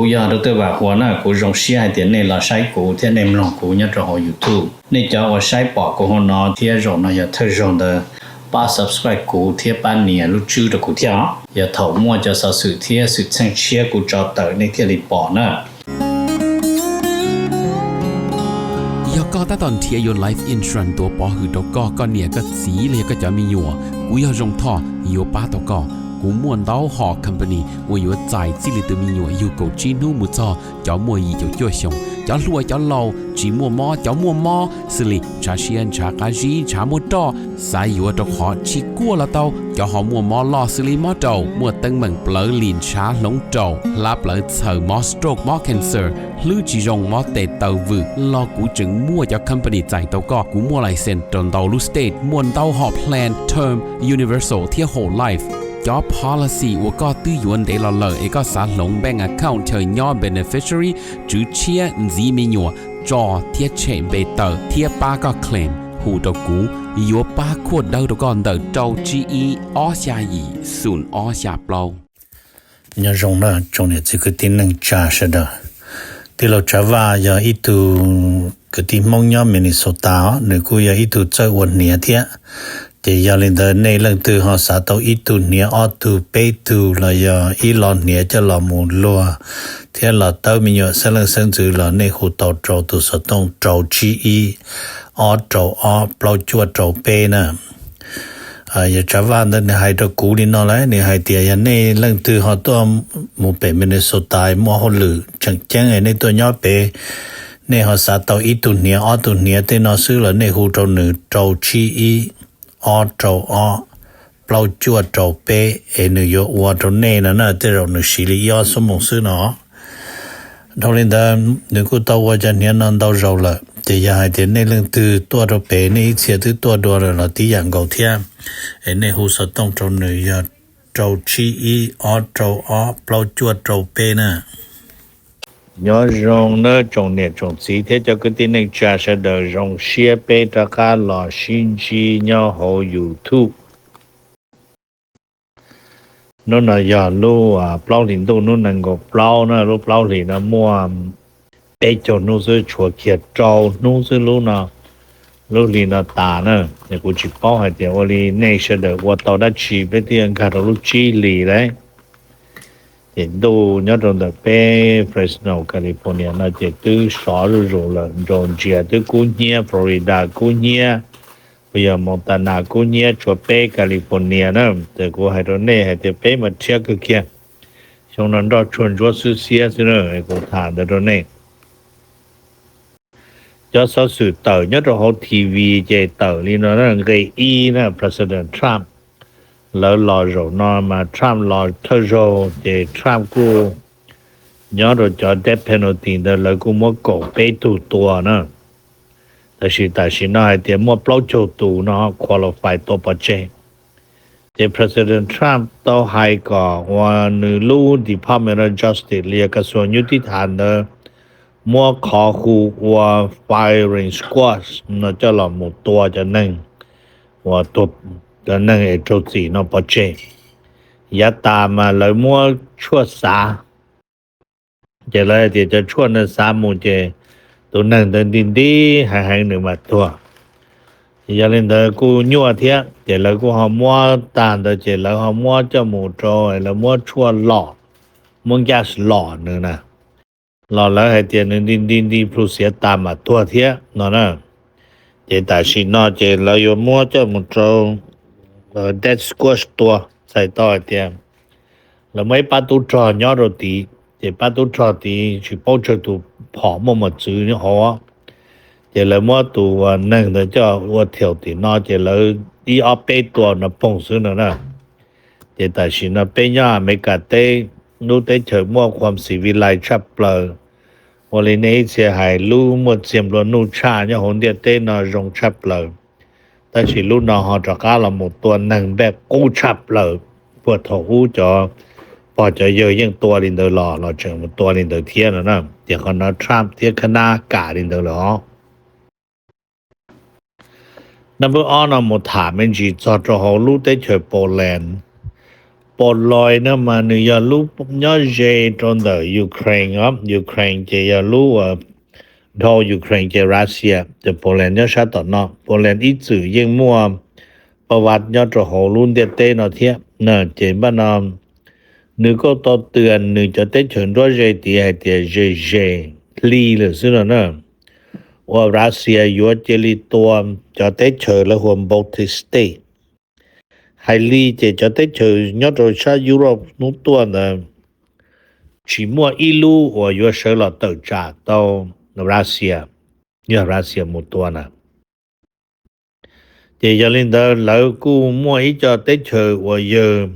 กูยาดตัวว่าหัวหน้ากูรงเสียเดี๋ยวนี้เราใช้กูเที่ยในมลองกูเนี่ยจะหอ YouTube นี่จะว่าใช้ปอกกูหัวนอเที่ยรงนะอย่าเธอรงเดป้า subscribe กูเที่ยป้านเนี่ยรู้ชื่อตะกูเที่ยอย่าเฒ่ามั่วจะสะสื่อเที่ยสุดแสงเชียกูจอเตอในเที่ยลิปอนะก็ตอนเทียยน Life Insurance ตัวปอหือตกก็เนี่ยก็สีเลยก็จะมีอยู่กูอยากจงท่ออยู่ป้าตกกูม่วนเต้าหอ company ว่าอยู่ใจจิลิตมีอยู่กูจีนูมุจอจ้ามัวยีจ้าจ้วชงจ้าลัวจ้าเหลาจีมัวมอจ้ามัวมอสิลิชาเชียนชากาจีชามัวตอสายอยู่ตกหอชิกัวละเต้าจ้าหอมัวมอลอสิลิมอเต้ามัวตึงเหมือนเปลือลินชาหลงเต้าลาเปลือเสือมอสโตรกมอ cancer ลือจีจงมอเตเต้าวืลอกูจึงมัวจ้า company ใจเต้าก็กูมัวไลเซนตนเต้าลูสเตทมัวเต้าหอ plan term universal เที่ย whole life job policy ว่าก็ตื้อยวนเดลเลอเอกสารลงแบงก์ account เธอย่อ beneficiary จื้อเชียจีมีหยัวจอเทียเชมเบเตอร์เทียป้าก็เคลมหูตกูยัวป้าขวดเดาตก่อนเดาเจ้า GE ออชายีศูนย์ออชาเปล่าเนี่ยจงนะจงเนี่ยคือที่นึงจ่าเสดที่เราจะว่าอย่าอีตูก็ที่มองย่อมินิโซตาหรือกูอย่าอีตูเจ้าวันเนี่ยเทียแต่ยาลินเดในเรื่องตัวหาสาตัวอีตูเนี่ยออตูเปตูละยาอีหลอนเนี่ยจะหลอมูลัวเที่ยหลอเต้ามีอยู่เสลังเซิงจือหลอในหูเต้าโจตัวสต้องโจจีอีออโจออเปล่าจวดโจเปนะอย่าจะว่าในไฮตะกูนี่นอเลยในไฮเตียในเรื่องตัวหาตัวหมู่เป็นมินโซตายมัวหลือจังแจ้งในตัวย่อเปในหาสาตัวอีตูเนี่ยออตูเนี่ยเตนอซื้อละในหูโจหนึ่งโจจีอีออโจออเปล่าจวดโจเปเนยวัวโจเน่นะเตเราหนึ่งสิริยอสมองซื้อเนาะทอลินดาหนึ่งกูตัวว่าจะเนี่ยนั่นตัวเราละแต่ยาให้เดี๋ยวในเรื่องตัวโจเปในเสียตัวเราที่อย่างเก่าเทียในหูสต้องโจหนึ่งยาโจชีอีออโจออเปล่าจวดโจเปนะnhớ rong nơ trồng nè trồng gì thế cho cái tin này trả sẽ được rong xia bê ta cả lò xin chi nhau hồ YouTube nó là giờ lu plau liền tu nó nâng go plau nó lu plau liền nó mua bê cho nó sẽ chùa kia trâu nó sẽ lu nào lu liền nó tả nữa để cô chỉ bao hay tiền oli này sẽ được qua tàu đã chỉ với tiền cả lu chi lì đấyดูnhớ trong the Bay Fresno California nó chỉ từ sáu rồi là rồi chỉ từ Cunha Florida Cunha bây giờ Montana Cunha cho Bay California nữa thì cô hay đó này hay thì Bay mà check cái kia xong nó đó chuẩn cho sự xia nữa cô thả đó này cho số sự tờ nhất là họ TV chạy tờ lên nó là gây y nè President Trump lỡ lò rồi nó mà Trump lò thơ rồi thì Trump cô nhớ rồi cho death penalty đó là cô mua cổ bê tù tùa nữa tại vì nó hay thì mua bao châu tù nó qualify tổ bà chê thì President Trump tao hay có và nữ lưu Department of Justice liệt các số như tí thản đó mua khó khu và firing squad nó cho là một tùa cho nên và tụt cho nên ở chỗ gì nó bỏ chê giá ta mà lấy mua chua xá chỉ là thì cho chua nó xá mù chê tụi nâng tên tin đi hai nữa mà thua giờ lên đó cô nhua thế chỉ là cô họ mua tàn đó chỉ là họ mua cho mù trôi là mua chua lọ mua gas lọ nữa nè lọ là hai tiền nên tin đi plus sẽ tàn mà thua thế nó nè chỉ tại vì nó chỉ là yo mua cho mù trôi dead squash ตัวใส่ต่อเตียมแล้วไม่ปาตุจอยอดตีแต่ปาตุจอตีสิป้อจะตูผอมมาจื้อนี่ฮอแต่แล้วมัวตัวนั่งแต่เจ้าว่าเที่ยวตีนอแต่แล้วอีออเปตัวน่ะป่งซื้อน่ะแต่แต่สิน่ะเปย่าไม่กะเตรู้แต่เฉยมัวความสิวิไลชับเปลอวันนี้เสียหายรู้หมดเสียมล้วนนูชาเนี่ยหนเดียเตน่ะรงชับเปลอแต่สิลูกน้องhọจะก้าละหมดตัวหนึ่งแบบกู้ชับเลยปวดท้องจะพอจะเยอะยังตัวลินเดอร์หล่อเราเจอมันตัวลินเดอร์เทียนนะเดี๋ยวเขานัดทรัมป์เทียคณะกาลินเดอร์หล่อนับว่าอ๋อหมดถามมันจีจอดจะเขาลูกได้เฉยโปแลนด์ ปอลอยนะมานึยาลูยอเจตอนเดยูเครนครับยูเครนเจยาลูดอยูเครนเจรัสเซียจะโปแลนด์ยอชาตอเนาะโปแลนด์อีจื่อยิ่งมั่วประวัติยอดจะโหรุ่นเตเนาะเทียเนาะเจบ้านนึก็ตอเตือนนึจะเตเฉินรอเจตีให้เตเจลีเลยซึ่งเนาะว่ารัสเซียอยู่เจลีตัวจะเตเฉินและหัวบอลติสเตให้ลีเจจะเตเฉินยอดชายุโรปนู้ตัวเนาะchỉ mua ilu và yo sơ lọ tờ trả tàu Russia như Russia một tuần à thì giờ lên đó lỡ cu mua ít cho tết chờ và giờ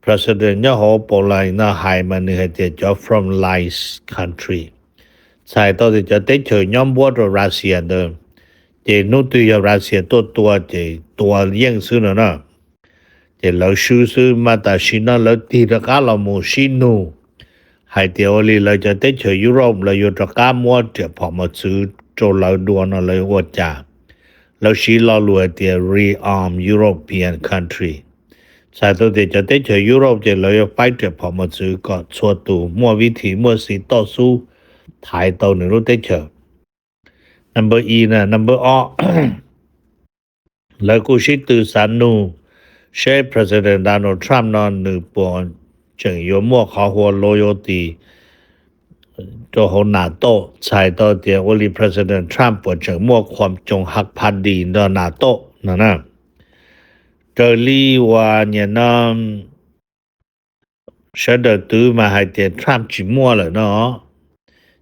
president nhớ họ bỏ lại nó hại mà người thì cho from lies country sai tao thì cho tết chờ nhóm bố rồi Russia đó thì nó tuy giờ Russia tua thì tua riêng xứ nữa nè thì lỡ sư mà ta xin nó lỡ thì ra cả là một xin nu hai tiêu li là cho tới chơi Europe là yo cho cá mua để phò màซื้อโจเราดัวน่ะเลยว่าจ้าแล้วสิเรารวยที่ rearm European country ใช่ตัวที่จะtới chơi Europe จะเลยไปจะพอมาซื้อก็ชัวตูมั่ววิธีมั่วสิต่อสู้ถ่ายตัวหนึ่งรู้tới chơi number E นะ number O แล้วกูสิตื่นสารนูใช้ President Donald Trump นอนหนึ่งปอนจึง有莫好活 loyalty 就好拿到才到的我哩 President Trump จึง莫ความจงหักพันดี的拿到นั่นน่ะ这里ว่าเนี่ยนะเสด็จตื้อมาให้เตีย Trump จิมัวเลยเนาะ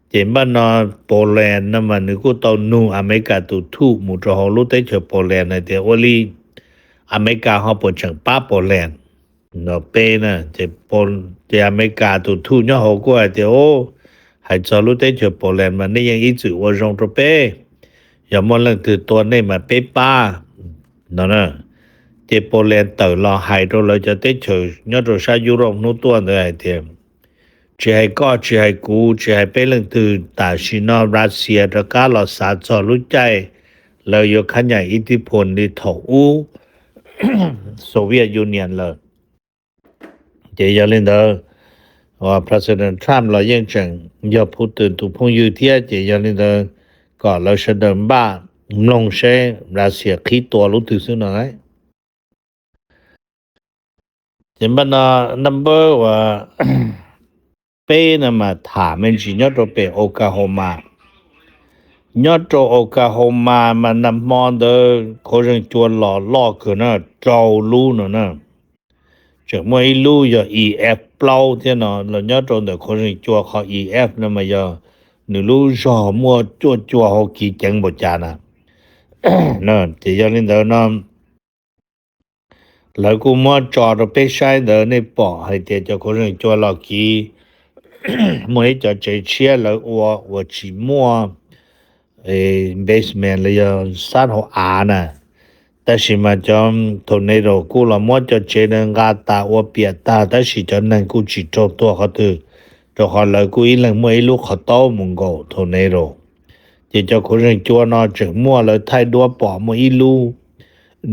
เจมบ้านนโปแลนด์นะมันนึกว่าตอนนู้อเมริกาตุทูหมู่จะเฮารู้ได้เจอโปแลนด์ในเตียว่าลีอเมริกาเฮาเปิดจังป้าโปแลนด์เนาะเปนะจะปนจะอเมริกาตุทูเนาะเฮาก็เตียโอให้จะรู้ได้เจอโปแลนด์มันนี่ยังอีจื่อว่าจงตระเปอย่ามองเรื่องถือตัวนี่มาเปป้าเนาะนะเจโปแลนด์เตอรอให้เราจะได้เจอยอดชายุโรปนู้ตัวได้เตียจะให้ก็จะให้กูจะให้เป็นเรื่องถือแต่ชินอรัสเซียตะกาลอสาจอรู้ใจแล้วยกขันใหญ่อิทธิพลที่ถออูโซเวียตยูเนียนเลยเจยาลินเดอร์ว่า President Trump เรายังจังยอพูดตื่นถูกพงยูเทียเจยาลินเดอร์ก็เราเสด็จบ้าลงเชรัสเซียคิดตัวรู้ถึงซึ่งไหนเจมันnumber ว่าเป้นะมาถามมันจียอดเราไปโอคลาโฮมายอดเราโอคลาโฮมามันนำมอนเดอคนจังจวนหล่อคือนะเจ้ารู้นะจะไม่รู้อย่า EF เปล่าเท่านั้นแล้วยอดเราแต่คนจังจวนเขา EF นะมาอย่าหนูรู้จอมัวจัวเขากี่จังบ่จานะนั่นที่ยอดนี่เด้อนะแล้วกูมัวจอเราไปใช้เด้อในปอให้เจ้าคนจังจวนหลอกกี่每就这些了我寂寞basement 了要三号啊呢但是嘛就tornado กูละมัวจะเจนงาตาว่าเปียตาแต่是จะนั่งกูจิโจตัวเขาถือจะขอเลยกูอีหลังไม่รู้เขาโตมึงก็ tornado จะคนเรื่องจัวนอจึงมัวเลยไทยดัวปอไม่รู้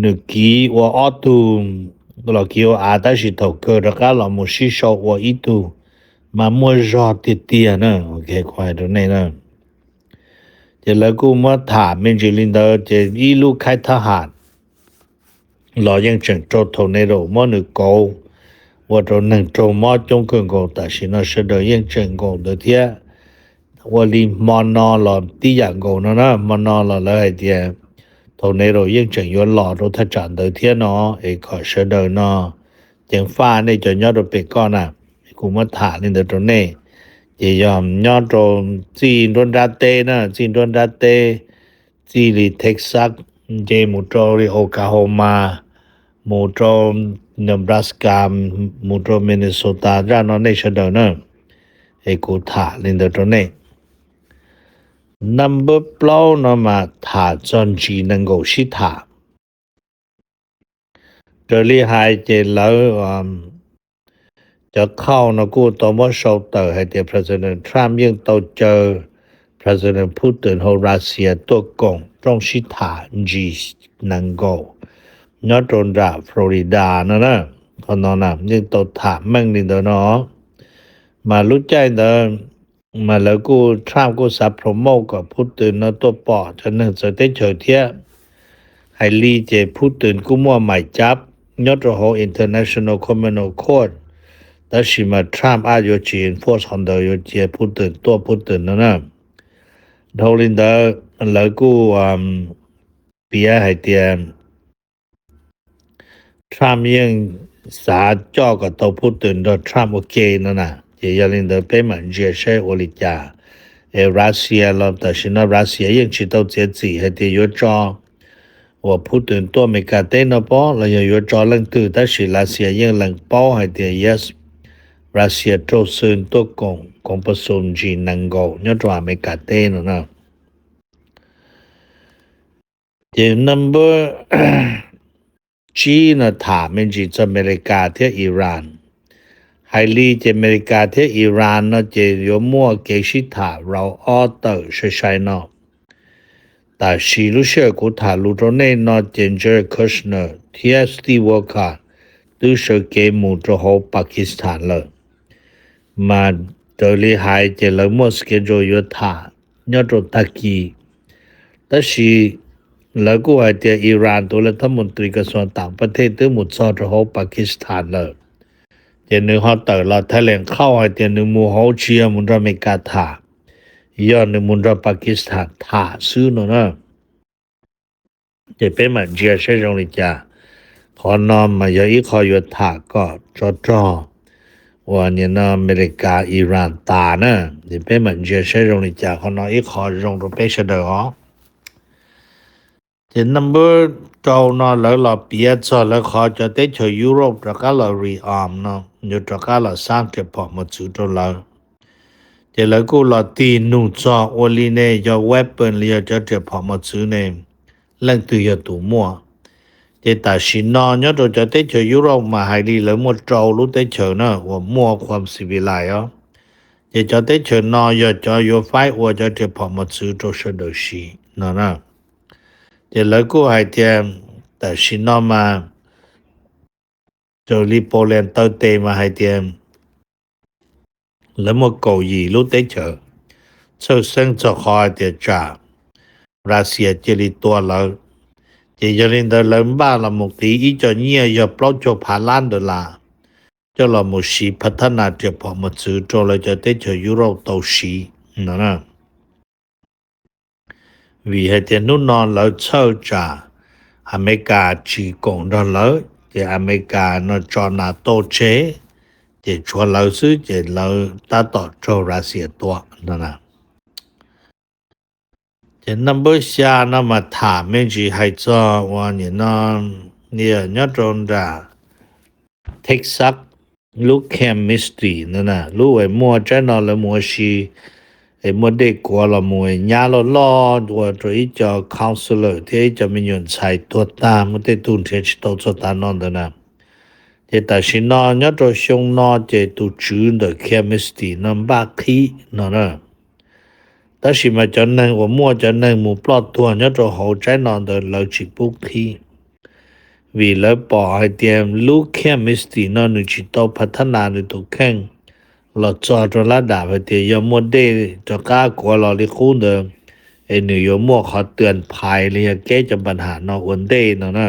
นึกกี้ว่าออตูเราคิดว่าแต่是头壳แล้วก็เราไม่ชิชว่าอีตูมามัวจอติเตียนะโอเคควายตรงนี้นะจะแล้วกูมาถามมันจะลินเดอร์จะอีลูกใครทหารเรายังจังโจทย์ในเรามอนึกโกว่าเราหนึ่งโจมอจงเกินโกแต่สินะเสดยังจังโกเดียเทียว่าลีมอนอเราตีอย่างโกนะมอนอเราเลยเดียทในเรายังจังย้อนหล่อเราถ้าจันเดียเทียเนาะไอ้ขอเสดเนาะจังฟ้าในจะยอดเราไปก่อนน่ะกูมาถามนี่เดี๋ยวตรงนี้จะยอมยอดตรงจีนโดนดัตเต้นะจีนโดนดัตเต้จีนเท็กซัสเจมูโตริโอคลาโฮมามูโตเนบราสกามูโตมินนิโซตาด้านนั้นในเฉดนะไอ้กูถามนี่เดี๋ยวตรงนี้ number เปล่านะมาถามจนจีนังโกชิถามเจอรี่ไฮเจแล้วจะเข้านะกูตัวมอชอบเตอร์ให้เดีย President Trump ยังโตเจอ President Putin ของรัสเซียตัวกงตรงชิถาจีนังโกนอตรอนดาฟลอริดานะ คนนั้นน่ะยังตถามมั่งนี่เด้อเนาะมารู้ใจเด้อมาแล้วกูทราบกูสับโปรโมทก็พูดตื่นเนาะตัวปอฉะนั้นจะได้เฉยเที่ยให้ลีเจพูดตื่นกูมั่วหมายจับยอดโห International Criminal Court แต่สิมาทราบอายุจีน Force Hunter อยู่เจพูดตื่นตัวพูดตื่นนะดอลินเดอร์แล้วกูเปียให้เตียทรัมป์ยังสาจอกับตัวพูดตื่นดอทรัมป์โอเคนะเจยาลินเดอร์เป็นเหมือนเจใช้โอลิจารัสเซียเราแต่ชินารัสเซียยังชิดเอาเจจีให้เตียจอว่าพูดตื่นตัวไม่กาเต้นนะป้อเราอย่าจอลังตื่นแต่ชิรัสเซียยังลังป้อให้เตีย yes รัสเซียโตซึนตัวกงประสมจีนังโกยอดว่าไม่กาเต้นนะเจ number จีนถามมันจีจะอเมริกาที่อิหร่านไฮลีเจอเมริกาที่อิหร่านเจยมัวเกชิถาเราออเตอร์ใช่เนาะแต่ชีลุเชกูถาลุโรเน่นอเจนเจอร์คุชเนอร์ที่สตีวอคาดูเชเกมูตรโฮปากีสถานเลยมาเดลีไฮเจลมัวสเกโจยถายอดตะกีแต่ชีแล้วก็ให้เตียอิหร่านตัวรัฐมนตรีกระทรวงต่างประเทศที่หมุดซอดโฮปากีสถานเลยเจนึงฮอตเตอร์เราแถลงเข้าให้เตียนึงมูเฮาเชียมุนราเมกาถาย้อนนึงมุนราปากีสถานถาซื้อเนาะจะเป็นเหมือนเจียใช่ตรงนี้จ้ะขอนอมมาอย่าอีขออยู่ถาก็จอว่าเนี่ยนะอเมริกาอิหร่านตานะจะเป็นเหมือนเจียใช่ตรงนี้จ้ะขอนออีขอตรงตัวเปเชเดอร์The number เจ้านอแล้วเราเปียจอแล้วขอจะได้เฉยยุโรปแล้วก็เรารีอาร์มเนาะอยู่แล้วก็เราสร้างเก็บพอมาจุดเราเดี๋ยวแล้วก็เราตีนูจอโอลีเนยเวปเปิลเรียจะเก็บพอมาจุดเนมเล่นตัวอยู่ตัวมัวเดี๋ยวแต่สินอนเนี่ยเราจะได้เฉยยุโรปมาให้ดีแล้วหมดเจ้ารู้ได้เฉยเนาะว่ามัวความสิวิไลอ่ะเดี๋ยวจะได้เฉยนออยู่จะอยู่ไฟว่าจะเก็บพอมาจุดตัวเสด็จสีเนาะเดี๋ยวแล้วก็ให้เทียมแต่ชินอมาจะรีโปแลนด์เตอร์เตมาให้เทียมแล้วมาเกาหลีรู้ได้เจอเชื่อซึ่งจะขอเดียจากรัสเซียเจริตัวแล้วเจริญเดินเล่นบ้านละมุกตีอีจะเนี่ยอย่าปลดจบ$1,000,000จะละมุชีพัฒนาจะพอมาซื้อจนเราจะได้เจอยุโรปโตชีนะvì hệ tiền nút non lỡ sâu trả America chỉ cộng đó lỡ thì America nó cho NATO chế thì cho lỡ xứ thì lỡ ta tỏ cho Russia toa đó nè thì number xa nó mà thả mình chỉ hay cho và nó nhiều nhất trong ra Texas lúc chemistry nữa nè lúc ấy mua trái nó là mua xì mộtเด็กกว่าละมวยญาละล้อตัวอีจอ counselor ที่จะมียนใช้ตัวตามมันได้ตุนเทชตัวตานอนนะเจตชินอนยตัวชงนอเจตุจืนเด chemistry นำบาคีนะแต่สิมาจันนึงว่ามัวจันนึงหมู่ปลอดตัวยตัวหัวใจนอนเดเราจิบุกคีวิแล้วปอให้เตรียมลูก chemistry นอนจิตพัฒนาในตัวแข็งเราจอดระดับไปเดียวมดได้จะกล้ากลัวเราลิคุ้นเดิมไอ้หนึ่งยมวกเขาเตือนภัยเลยแก้จะปัญหานอกวันได้นะ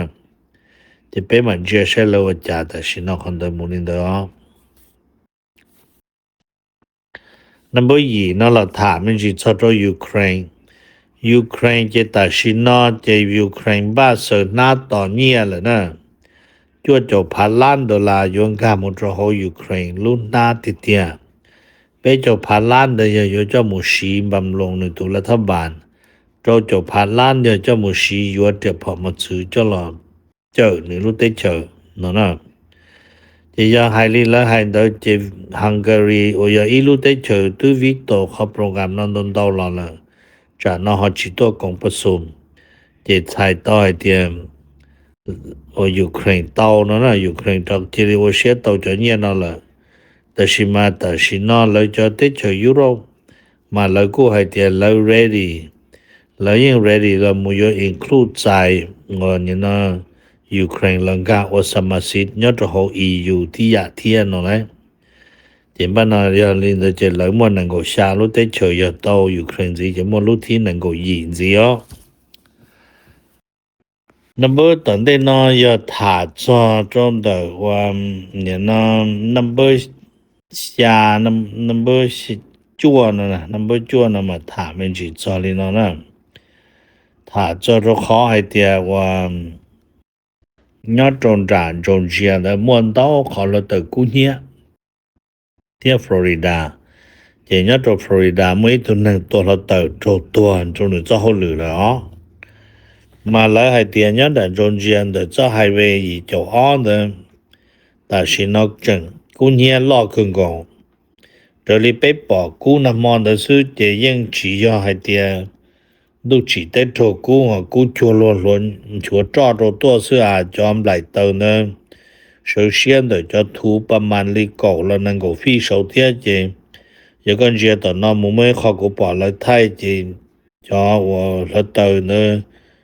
จะเป็นเหมือนเชื่อใช่เลยว่าจ่าแต่ชินอคนเดิมมุนินเดียวนั่นบ่ยีนั่นเราถามมันจีชอบยูเครนจะแต่ชินอจะยูเครนบ้าเสือหน้าต่อเนี่ยเลยนะจวดจบ$1,000,000ยงกามุตรโฮยูเครนลุ่นหน้าติเตียไปจบ$1,000,000เดียวอยู่เจ้าหมูชีบำลงในตัวรัฐบาลจบ$1,000,000เดียวเจ้าหมูชีอยู่เดี๋ยวพอมาซื้อเจ้าหลอดเจอหรือรู้ได้เจอนะจะยังไฮลีและไฮเดอร์เจฮังการีโอยาอีรู้ได้เจอตัววิกโตเขาโปรแกรมนั้นโดนดาวน์แล้วจากนอจิโตกองผสมเจไทยต่อเตียมโอยูเครนเตานะยูเครนตอกที่ว่าเสียเตาจะเนี่ยนั่นแหละแต่ชิมาแต่ชินอเลยจะติดเชื้อยุโรปมาแล้วก็ให้เตียเรา ready แล้วยัง ready เราไม่ยอม include ใจเงินนะ ยูเครนลังกาอสมาชิกยอดโฮ EU ที่ยะเทียนเนาะนะเจบันนาเยลินจะเจหลายมวนนังก็ชาลุเตเฉยโตยูเครนสิจะมวนลุที่นังก็ยินสิอ๋อnumber ตอนเดนอยถาจอจอม的ว่าเนี่ยนะ number 下 number จัวนะ number จัวนะมาถามันจิจอลินนะถาจอจะขอให้เดียว่าnhớ tròn tràn tròn chia的满岛考了的姑娘ที่ฟลอริดาเจญาตัวฟลอริดาไม่ตัวนึงตัวเราเติบโตตัวจนจะเขาหรือแล้วมาแล้วให้เตียญาแต่จนเจียน的这还为就安的但是那真姑娘老公公这里被保姑那么的是这样只要还点都只得做姑啊姑做落轮做抓着多是啊จอมไหลเติ呢首先的叫图ประมาณ里狗了能够非手贴近有个觉得那么没好过把了太近叫我了到呢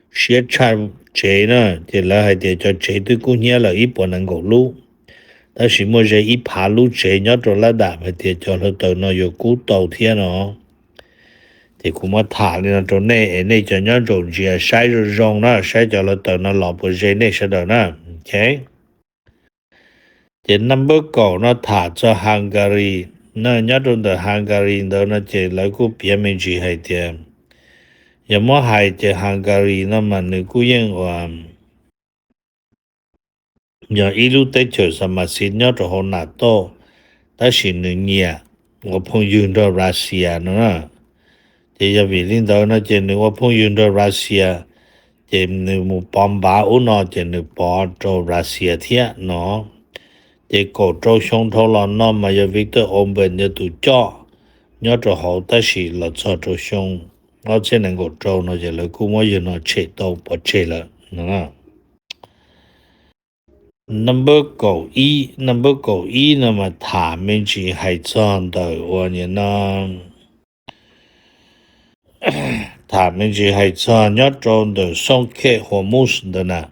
写差这呢这了还得叫这对姑娘了一不能够录但是么这一爬路这要做了大还得叫了到那有古道天哦thì cũng mà thả lên chỗ này cho nhau chỗ gì sai rồi rong đó sai cho là tờ nó lọp của dây này sẽ đó nè ok thì number cổ nó thả cho Hungary nó nhớ trong tờ Hungary đó nó chỉ lấy của phía mình chỉ hay tiền giờ mà hay thì Hungary nó mà nữ của yên và giờ ít lúc tới chờ sao mà xin nhớ cho họ nạt to ta xin nữ nhẹ và phong dương đó Russia nữa thì giờ vì linh đó nó chỉ nữ phong dương đó Russia chỉ nữ một bom bá u nó chỉ nữ bỏ cho Russia thiệt nó chỉ cổ trâu sông thâu là nó mà giờ Victor Orban giờ tụi cho nhớ cho họ ta chỉ là cho trâu sông nó chỉ năng cổ trâu nó chỉ là cũng mới giờ nó chết đâu bỏ chết là nó number 9那么他们去还装的我呢他们去还装要装的送客和牧师的呢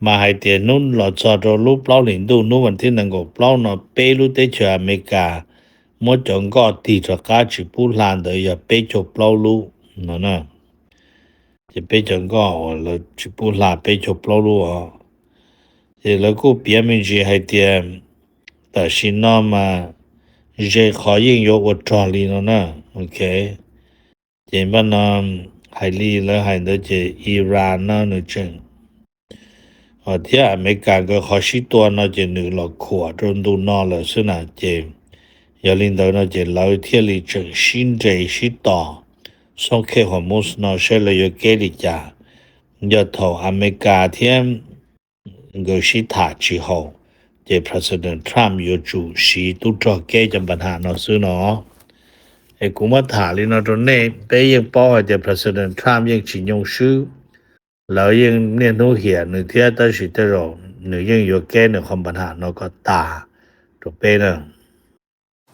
mà hai tiền nun là cho cho lúc bao领度nu vấn thế năng够bao nó bê lúc tới cho America mỗi chọn có thì cho cả chỉ bu lan的要bê cho bao lúc nó nè chỉ bê chọn có là chỉ bu lan bê cho bao lúc à thì là cô biết mình chỉ hai tiềnแต่สินอมาเจขอยิ่งยกอดจอลีเนาะนะโอเคเจบ้านนอมไฮลีแล้วไฮเดเจอิหร่านเนาะนึกจังที่อเมริกาก็ขอชิตัวเนาะเจนึกหลอกขวดจนดูนอแล้วซึ่งน่ะเจยาลินเดเนาะเจเราเที่ยลิจังชินเจชิต่อส่งแค่หัวมุสเนาะเชลยเกลิจายอดเท่าอเมริกาเทียมก็ชิถาจิโฮเจ President Trump อยู่จูสีตุจอแก้จำปัญหาเนาะซึ่งเนาะไอ้กูมาถามเลยเนาะตรงนี้ไปยังป้อเจ President Trump ยังชินยงชื่อแล้วยังเนี่ยนู้เหียหนึ่งเที่ยตั้งสิตรอหนึ่งยังอยู่แก้หนึ่งความปัญหาเนาะก็ตาตัวเป้เนาะ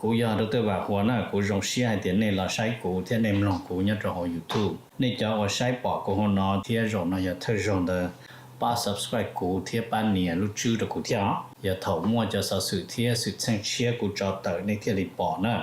กูอยากตัวว่าหัวน่ะกูจงเสียให้เดี๋ยวนี้เราใช้กูเที่ยในมลองกูเนี่ยจะหอ YouTube นี่จะว่าใช้ปอกกูหัวเนาะเที่ยจงเนาะอย่าเท่าจงเด้อป้า subscribe กูเที่ยป้านเนี่ยรู้ชื่อ的กูเที่ยอย่าเท่ามั่วจะสะสื่อเที่ยสื่อเชิงเชียกูจอเตอในเที่ยรีปอเนาะ